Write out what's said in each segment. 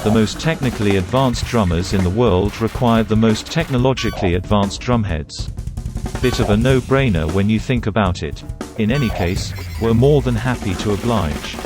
The most technically advanced drummers in the world require the most technologically advanced drumheads. Bit of a no-brainer when you think about it. In any case, we're more than happy to oblige.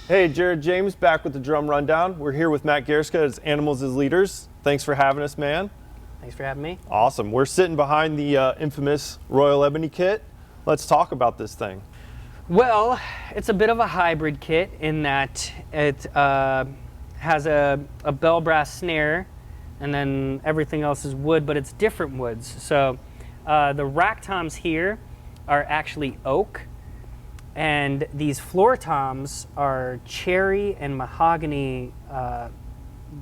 Hey, Jarrad James back with the Drum Rundown. We're here with Matt Garstka as Animals as Leaders. Thanks for having us, man. Thanks for having me. Awesome. We're sitting behind the infamous Royal Ebony kit. Let's talk about this thing. Well, it's a bit of a hybrid kit in that it has a bell brass snare, and then everything else is wood, but it's different woods. So the rack toms here are actually oak, and these floor toms are cherry and mahogany,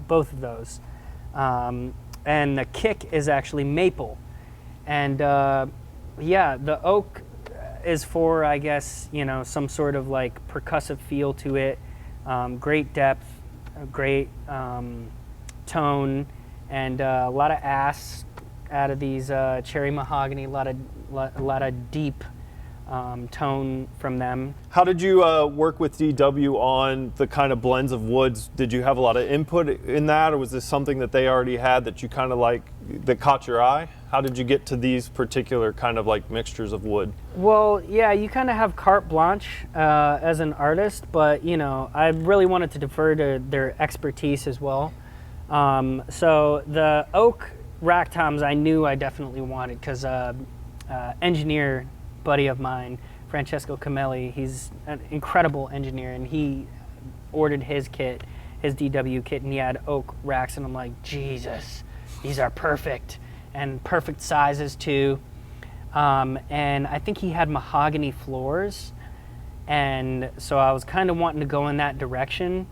both of those. And the kick is actually maple. And yeah, the oak is for, I guess, you know, some sort of like percussive feel to it. Great depth, great tone, and a lot of ass out of these cherry mahogany, a lot of deep tone from them. How did you work with DW on the kind of blends of woods? Did you have a lot of input in that, or was this something that they already had that you kind of like, that caught your eye? How did you get to these particular kind of like mixtures of wood? Well, yeah, you kind of have carte blanche as an artist, but you know, I really wanted to defer to their expertise as well. So the oak rack toms I knew I definitely wanted because engineer buddy of mine, Francesco Camelli, he's an incredible engineer, and he ordered his kit, his DW kit, and he had oak racks, and I'm like, Jesus, these are perfect, and perfect sizes too. And I think he had mahogany floors, and so I was kind of wanting to go in that direction.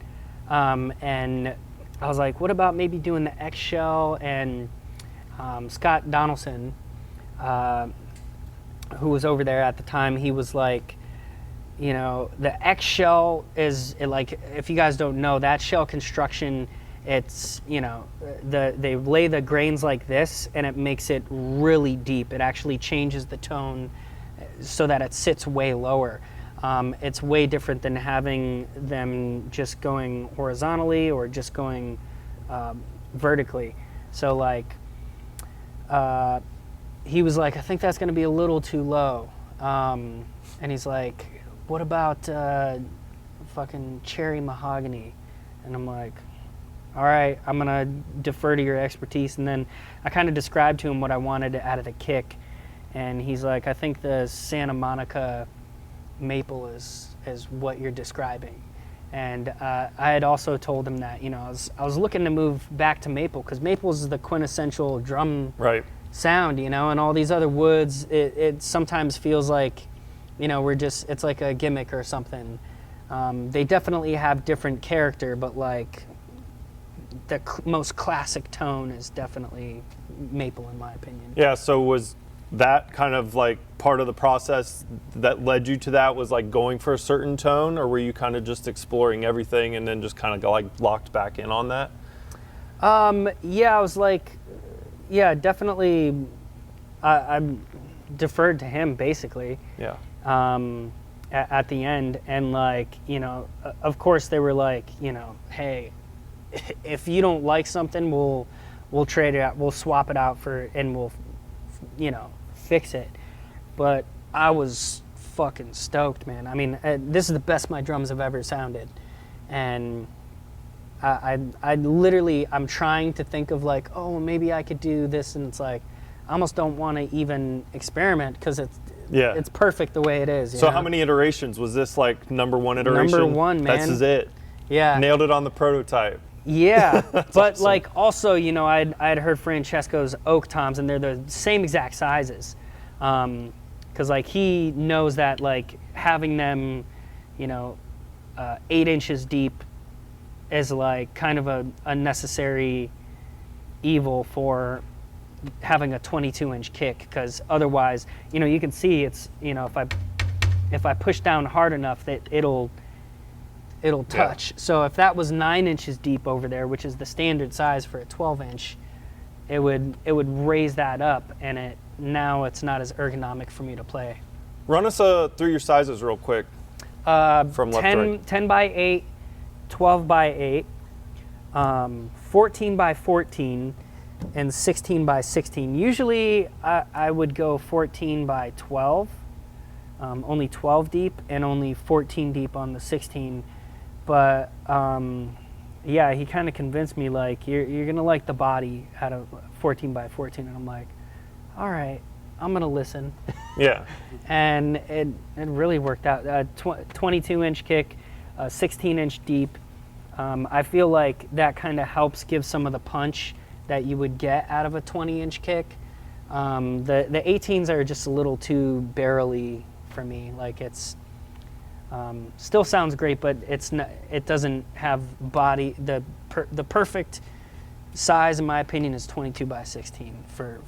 And I was like, what about maybe doing the X-Shell? And Scott Donaldson, who was over there at the time, he was like, you know, the X-Shell is like, if you guys don't know, that shell construction, it's, you know, they lay the grains like this, and it makes it really deep. It actually changes the tone so that it sits way lower. It's way different than having them just going horizontally or just going vertically. So like, he was like, I think that's going to be a little too low. And he's like, what about fucking cherry mahogany? And I'm like, all right, I'm going to defer to your expertise. And then I kind of described to him what I wanted out of the kick. And he's like, I think the Santa Monica maple is what you're describing. And I had also told him that, you know, I was looking to move back to maple, because maple is the quintessential drum sound, you know, and all these other woods, it sometimes feels like, you know, it's like a gimmick or something. They definitely have different character, but like the most classic tone is definitely maple, in my opinion. Yeah, so was that kind of like part of the process that led you to that, was like going for a certain tone, or were you kind of just exploring everything and then just kind of got like locked back in on that? Yeah, I was like, yeah, definitely. I deferred to him basically. Yeah. At the end, and like, you know, of course they were like, you know, hey, if you don't like something, we'll trade it out, we'll swap it out for, and we'll, you know, fix it. But I was fucking stoked, man. I mean, this is the best my drums have ever sounded, and I literally, I'm trying to think of like, oh, maybe I could do this, and it's like, I almost don't want to even experiment, because it's perfect the way it is. So how many iterations was this? Like number one iteration? Number one, man. This is it. Yeah. Nailed it on the prototype. Yeah, but awesome. like also, you know, I'd heard Francesco's oak toms, and they're the same exact sizes, because like he knows that like having them, you know, 8 inches deep is like kind of a necessary evil for having a 22-inch kick, because otherwise, you know, you can see it's, you know, if I push down hard enough that it'll touch. Yeah. So if that was 9 inches deep over there, which is the standard size for a 12-inch, it would raise that up, and now it's not as ergonomic for me to play. Run us through your sizes real quick. From left to right. 10 by 8, 12 by 8, 14 by 14, and 16 by 16. Usually I would go 14 by 12, only 12 deep, and only 14 deep on the 16. But yeah, he kind of convinced me, like, you're gonna like the body out of 14 by 14, and I'm like, all right, I'm gonna listen. Yeah. And it really worked out. 22-inch kick, 16-inch deep. I feel like that kind of helps give some of the punch that you would get out of a 20-inch kick. The 18s are just a little too barrely for me. Like, it's still sounds great, but it's not. It doesn't have body. The perfect size, in my opinion, is 22 by 16 for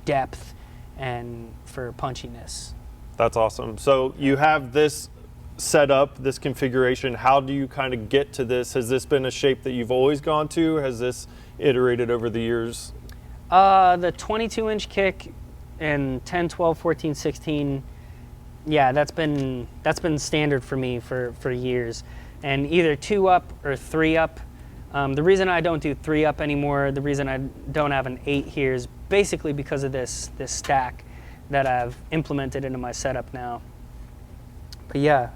depth and for punchiness. That's awesome. So you have this set up, this configuration. How do you kind of get to this? Has this been a shape that you've always gone to? Has this iterated over the years? The 22-inch kick and 10, 12, 14, 16, yeah, that's been standard for me for years. And either 2-up or 3-up. The reason I don't do 3-up anymore, the reason I don't have an 8 here is basically because of this stack that I've implemented into my setup now. But yeah.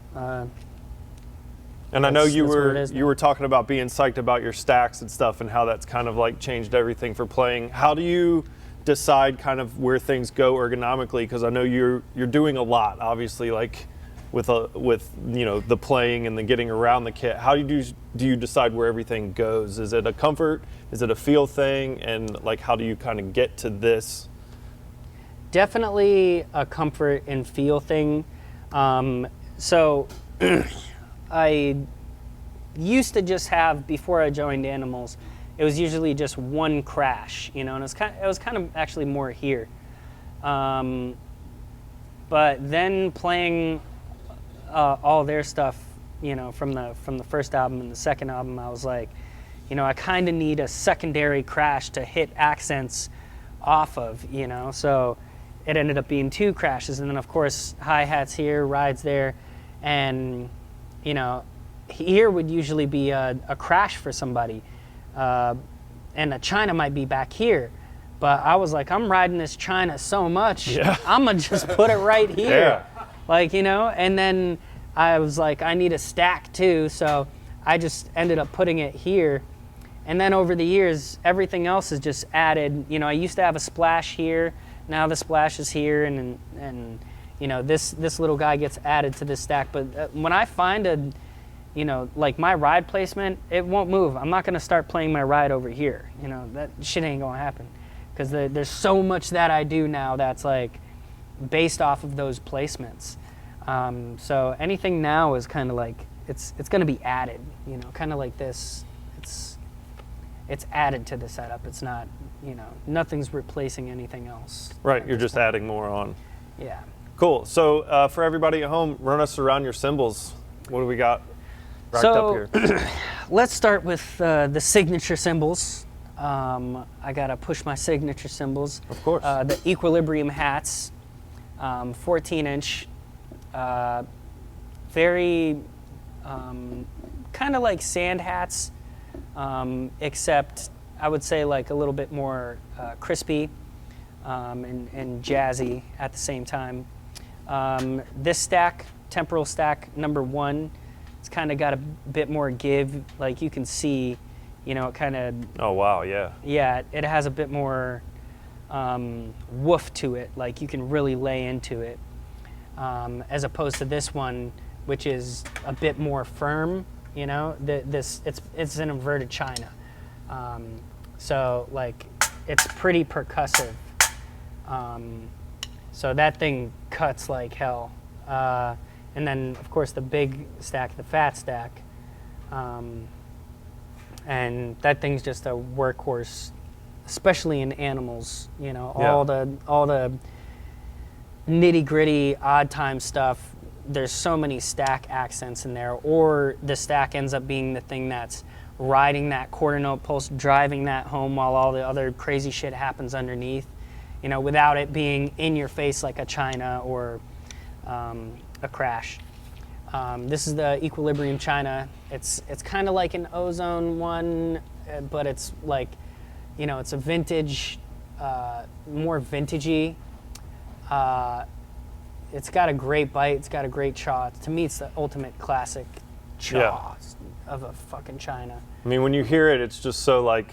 And I know you were talking about being psyched about your stacks and stuff, and how that's kind of like changed everything for playing. How do you decide kind of where things go ergonomically? Because I know you're doing a lot, obviously, like with you know, the playing and the getting around the kit. How do you decide where everything goes? Is it a comfort? Is it a feel thing? And like, how do you kind of get to this? Definitely a comfort and feel thing. So I used to just have, before I joined Animals, it was usually just one crash, you know, and it was kind of actually more here. But then playing all their stuff, you know, from the first album and the second album, I was like, you know, I kind of need a secondary crash to hit accents off of, you know. So it ended up being 2 crashes, and then of course hi-hats here, rides there, and you know, here would usually be a crash for somebody, and a China might be back here. But I was like, I'm riding this China so much, yeah, I'm gonna just put it right here. Yeah. Like, you know, and then I was like, I need a stack too, so I just ended up putting it here. And then over the years, everything else is just added. You know, I used to have a splash here, now the splash is here, and you know, this little guy gets added to this stack. But when I find you know, like my ride placement, it won't move. I'm not gonna start playing my ride over here. You know, that shit ain't gonna happen. Because there's so much that I do now that's like based off of those placements. So anything now is kind of like, it's going to be added, you know, kind of like this. It's added to the setup. It's not, you know, nothing's replacing anything else. Right, you're just adding more on. Yeah. Cool. So for everybody at home, run us around your cymbals. What do we got racked up here? Let's start with the signature cymbals. I gotta push my signature cymbals. Of course. The Equilibrium hats, 14-inch, very kind of like sand hats, except I would say like a little bit more crispy and jazzy at the same time. This stack, temporal stack number 1, it's kind of got a bit more give. Like you can see, you know, it kind of... Oh, wow, yeah. Yeah, it has a bit more woof to it. Like you can really lay into it. As opposed to this one, which is a bit more firm. you know, it's an inverted China. So like it's pretty percussive. So that thing cuts like hell. And then of course the big stack, the fat stack. And that thing's just a workhorse, especially in animals, you know, all the nitty gritty odd time stuff. There's so many stack accents in there, or the stack ends up being the thing that's riding that quarter note pulse, driving that home while all the other crazy shit happens underneath, you know, without it being in your face like a China or a crash. This is the Equilibrium China. It's kind of like an Ozone one, but it's like, you know, it's a vintage, more vintagey. It's got a great bite. It's got a great chaw. To me, it's the ultimate classic chaw of a fucking China. I mean, when you hear it, it's just so like,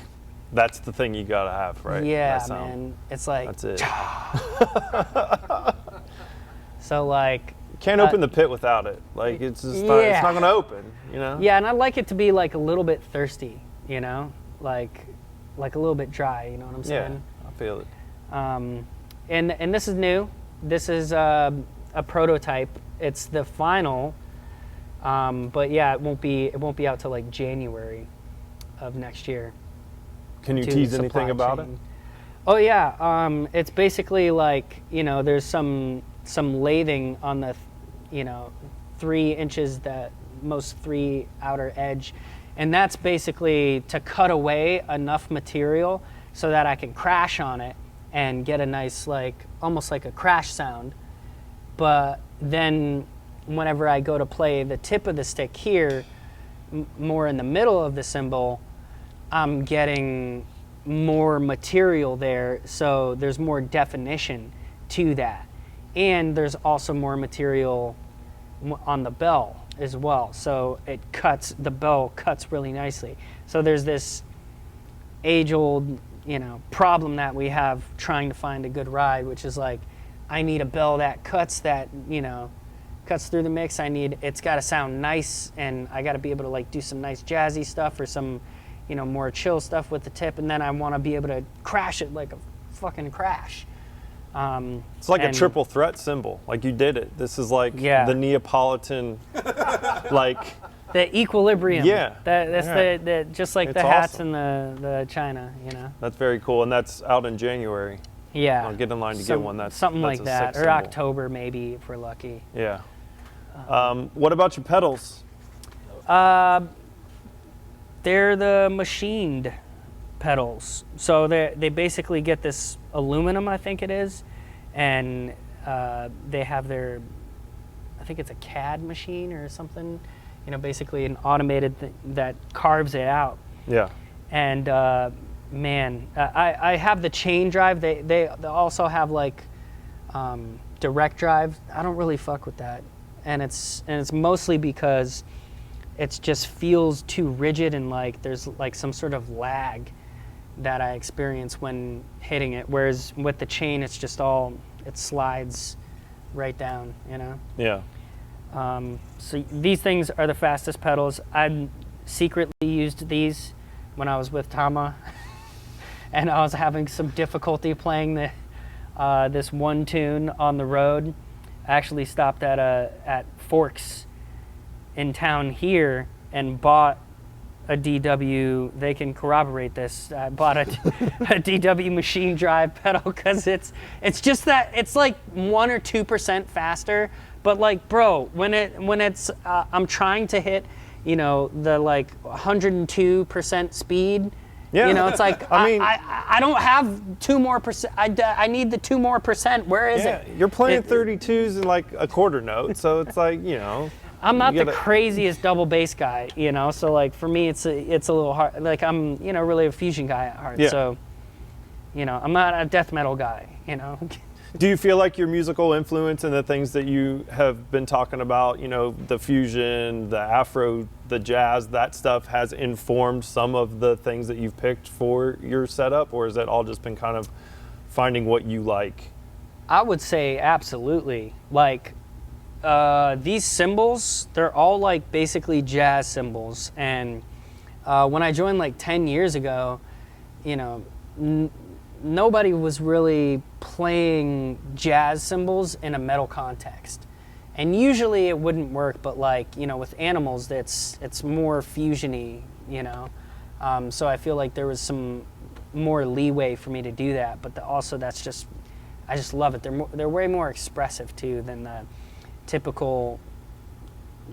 that's the thing you gotta have, right? Yeah, man. It's like, that's it. So like, can't open the pit without it. Like it's just not, it's not gonna open, you know? Yeah, and I like it to be like a little bit thirsty, you know, like a little bit dry. You know what I'm saying? Yeah, I feel it. And this is new. This is a prototype. It's the final, but yeah, it won't be out till like January of next year. Can you tease anything about it? Oh yeah, it's basically like, you know, there's some lathing on the, you know, 3 inches, the most 3 outer edge, and that's basically to cut away enough material so that I can crash on it and get a nice, like, almost like a crash sound. But then whenever I go to play the tip of the stick here, more in the middle of the cymbal, I'm getting more material there, so there's more definition to that. And there's also more material on the bell as well, so the bell cuts really nicely. So there's this age-old, you know, problem that we have trying to find a good ride, which is like, I need a bell that cuts through the mix. It's got to sound nice, and I got to be able to like do some nice jazzy stuff or some, you know, more chill stuff with the tip, and then I want to be able to crash it like a fucking crash. It's like a triple threat cymbal. Like you did it. This is like the Neapolitan, like the Equilibrium. Yeah, that's the just like the hats and the China. You know. That's very cool, and that's out in January. Yeah. I'll get in line to get one. That's something that's like that, or October maybe if we're lucky. Yeah. What about your pedals? They're the machined pedals. So they basically get this aluminum, I think it is, and they have their, I think it's a CAD machine or something, you know, basically an automated that carves it out. Yeah. And man, I have the chain drive. They also have like direct drive. I don't really fuck with that, and it's mostly because it just feels too rigid, and like there's like some sort of lag that I experience when hitting it. Whereas with the chain, it's just it slides right down, you know? Yeah. So these things are the fastest pedals. I secretly used these when I was with Tama, and I was having some difficulty playing this one tune on the road. I actually stopped at Forks in town here and bought a DW. They can corroborate this. I bought a DW machine drive pedal because it's just that it's like 1 or 2% faster. But like, bro, when it's I'm trying to hit, you know, the like 102% speed. Yeah. You know, it's like I mean, I don't have 2 more percent. I need the 2 more percent. Where is it? You're playing 32s in like a quarter note, so it's like, you know. I'm not the craziest double bass guy, you know. So like for me, it's a little hard. Like I'm, you know, really a fusion guy at heart. Yeah. So, you know, I'm not a death metal guy, you know. Do you feel like your musical influence and the things that you have been talking about, you know, the fusion, the Afro, the jazz, that stuff has informed some of the things that you've picked for your setup, or has that all just been kind of finding what you like? I would say absolutely. Like, These cymbals, they're all like basically jazz cymbals. And when I joined like 10 years ago, you know, nobody was really playing jazz cymbals in a metal context. And usually it wouldn't work, but like, you know, with Animals, it's more fusion-y, you know. So I feel like there was some more leeway for me to do that, but also that's just, I just love it. They're way more expressive too than the typical,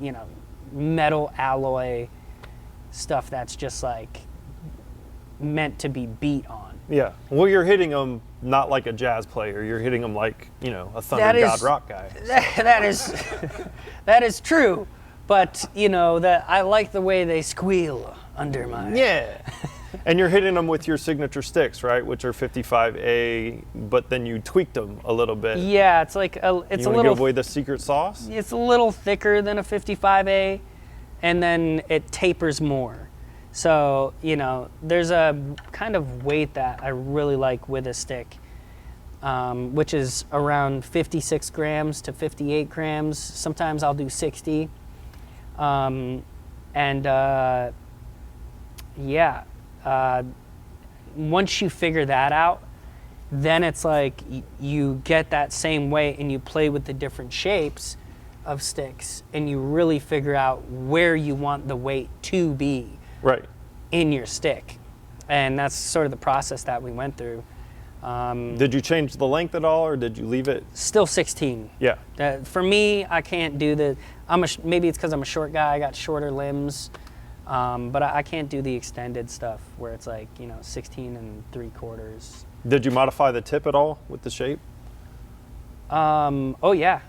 you know, metal alloy stuff that's just like meant to be beat on. Yeah. Well, you're hitting them not like a jazz player. You're hitting them like, you know, a Thunder God rock guy. That is true. But, you know, that I like the way they squeal under my... Yeah. And you're hitting them with your signature sticks, right? Which are 55A, but then you tweaked them a little bit. Yeah, it's like You want to give away the secret sauce? It's a little thicker than a 55A, and then it tapers more. So, you know, there's a kind of weight that I really like with a stick, which is around 56 grams to 58 grams. Sometimes I'll do 60. Once you figure that out, then it's like you get that same weight and you play with the different shapes of sticks and you really figure out where you want the weight to be. Right. In your stick. And that's sort of the process that we went through. Did you change the length at all, or did you leave it? Still 16. Yeah. For me, I can't do the, maybe it's because I'm a short guy, I got shorter limbs, but I can't do the extended stuff where it's like, you know, 16 3/4. Did you modify the tip at all with the shape? Oh yeah,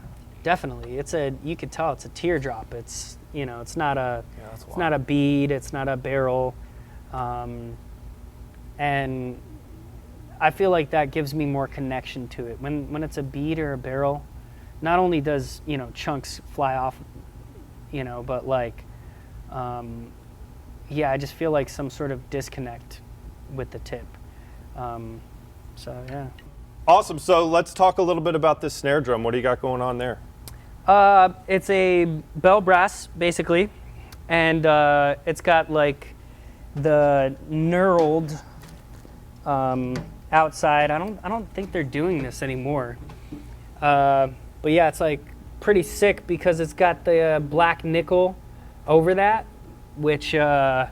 definitely. You could tell it's a teardrop. It's, you know, it's not a bead, it's not a barrel. And I feel like that gives me more connection to it. When it's a bead or a barrel, not only does, you know, chunks fly off, you know, but like, I just feel like some sort of disconnect with the tip. So yeah. Awesome. So let's talk a little bit about this snare drum. What do you got going on there? It's a bell brass, basically, and it's got like the knurled outside. I don't think they're doing this anymore. But yeah, it's like pretty sick because it's got the black nickel over that, which I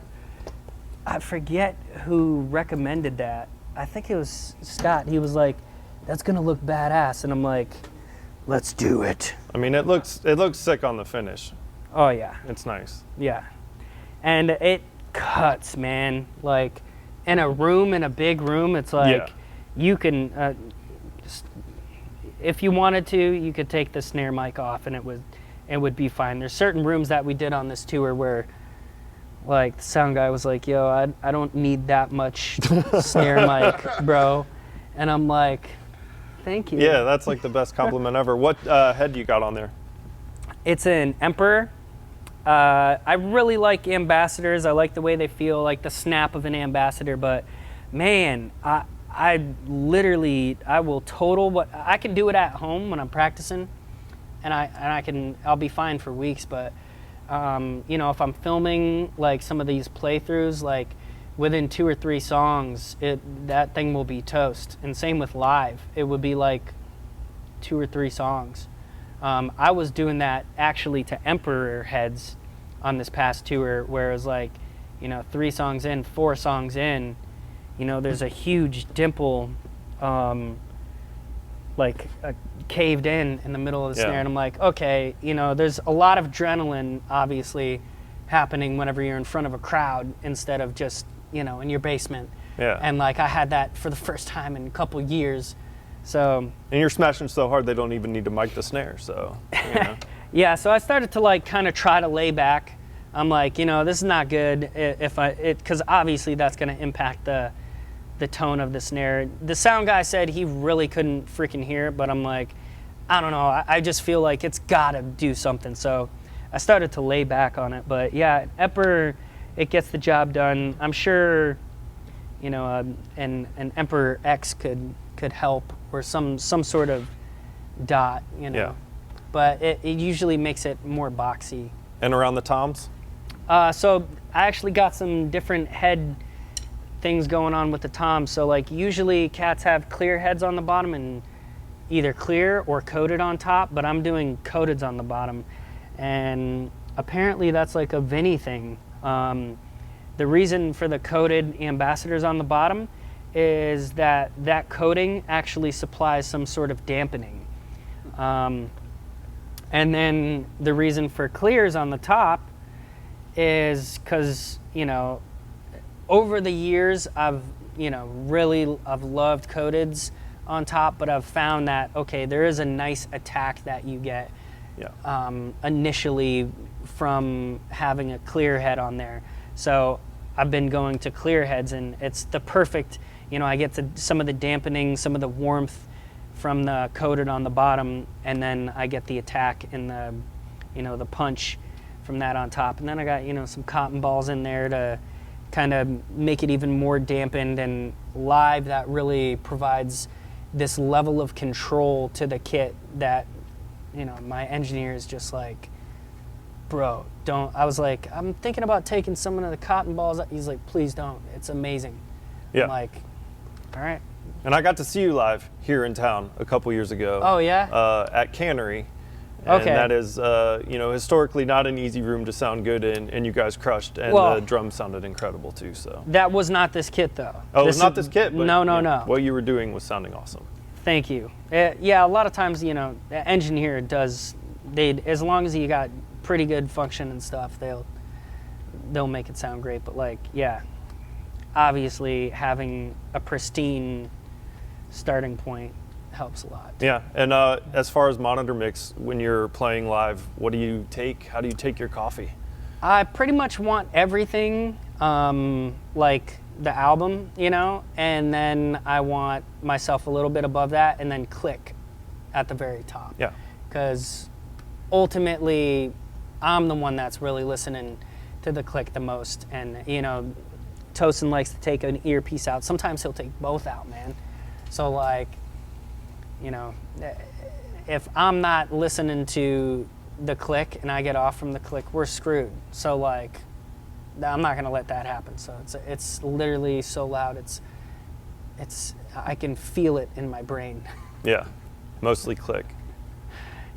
forget who recommended that. I think it was Scott. He was like, "That's gonna look badass," and I'm like, "Let's do it." I mean, it looks sick on the finish. Oh yeah, It's nice. yeah, and it cuts, man. Like in a big room, it's like you can, if you wanted to, you could take the snare mic off, and it would be fine. There's certain rooms that we did on this tour where, like, the sound guy was like, "Yo, I don't need that much snare mic, bro," and I'm like, "Thank you." Yeah, that's like the best compliment ever. What head you got on there? It's an Emperor. I really like Ambassadors. I like the way they feel, like the snap of an Ambassador. But man, I will total what I can do it at home when I'm practicing, and I'll be fine for weeks. But you know, if I'm filming like some of these playthroughs, like within 2 or 3 songs, that thing will be toast. And same with live, it would be like 2 or 3 songs. I was doing that actually to Emperor heads on this past tour, where it was like, you know, 3 songs in, 4 songs in, you know, there's a huge dimple, like caved in the middle of the snare, and I'm like, okay, you know, there's a lot of adrenaline obviously happening whenever you're in front of a crowd instead of just, you know, in your basement. Yeah. And like I had that for the first time in a couple years. So, and you're smashing so hard they don't even need to mic the snare, so, you know. yeah, so I started to like kind of try to lay back. I'm like, you know, this is not good because obviously that's going to impact the tone of the snare. The sound guy said he really couldn't freaking hear it, but I'm like, I don't know, I just feel like it's got to do something. So I started to lay back on it, but yeah, Emperor, it gets the job done. I'm sure, you know, an Emperor X could help, or some sort of dot, you know. Yeah. but it usually makes it more boxy. And around the toms? So I actually got some different head things going on with the toms. So like usually cats have clear heads on the bottom and either clear or coated on top, but I'm doing coateds on the bottom. And apparently that's like a Vinny thing. The reason for the coated ambassadors on the bottom is that coating actually supplies some sort of dampening. And then the reason for clears on the top is because, you know, over the years I've loved coateds on top, but I've found that, okay, there is a nice attack that you get initially from having a clear head on there. So I've been going to clear heads, and it's the perfect, you know, I get some of the dampening, some of the warmth from the coated on the bottom, and then I get the attack and the, you know, the punch from that on top. And then I got, you know, some cotton balls in there to kind of make it even more dampened, and live that really provides this level of control to the kit that, you know, my engineer is just like, bro, don't. I was like, I'm thinking about taking some of the cotton balls. He's like, please don't. It's amazing. Yeah. I'm like, all right. And I got to see you live here in town a couple years ago. Oh, yeah? At Cannery. And Okay. that is, you know, historically not an easy room to sound good in, and you guys crushed, and Well, the drums sounded incredible too, so. That was not this kit, though. Oh, it's not this kit, but no. what you were doing was sounding awesome. Thank you. Yeah, a lot of times, you know, the engineer does, as long as you got pretty good function and stuff, they'll make it sound great. But like, yeah, obviously having a pristine starting point helps a lot. Yeah, and as far as monitor mix, when you're playing live, what do you take? How do you take your coffee? I pretty much want everything, like the album, you know, and then I want myself a little bit above that, and then click at the very top. Yeah. Because ultimately, I'm the one that's really listening to the click the most. And, you know, Tosin likes to take an earpiece out. Sometimes he'll take both out, man. So, like, you know, if I'm not listening to the click and I get off from the click, we're screwed. So, like, I'm not gonna let that happen. So it's literally so loud. It's I can feel it in my brain. Yeah, mostly click.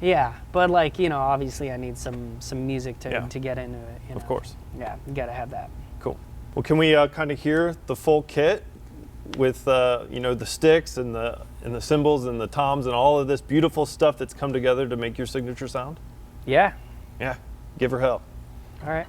Yeah, but like, you know, obviously I need some music to get into it. You know? Of course. Yeah, you gotta have that. Cool. Well, can we kind of hear the full kit with you know, the sticks and the cymbals and the toms and all of this beautiful stuff that's come together to make your signature sound? Yeah. Yeah. Give her hell. All right.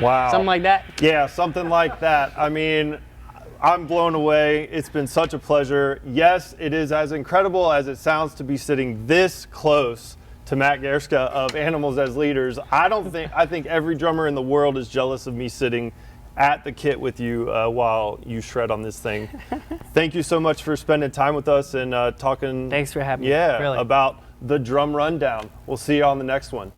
Wow. Something like that? Yeah, something like that. I mean, I'm blown away. It's been such a pleasure. Yes, it is as incredible as it sounds to be sitting this close to Matt Garstka of Animals as Leaders. I think every drummer in the world is jealous of me sitting at the kit with you while you shred on this thing. Thank you so much for spending time with us and talking. Thanks for having me. Yeah, Really. about the drum rundown. We'll see you on the next one.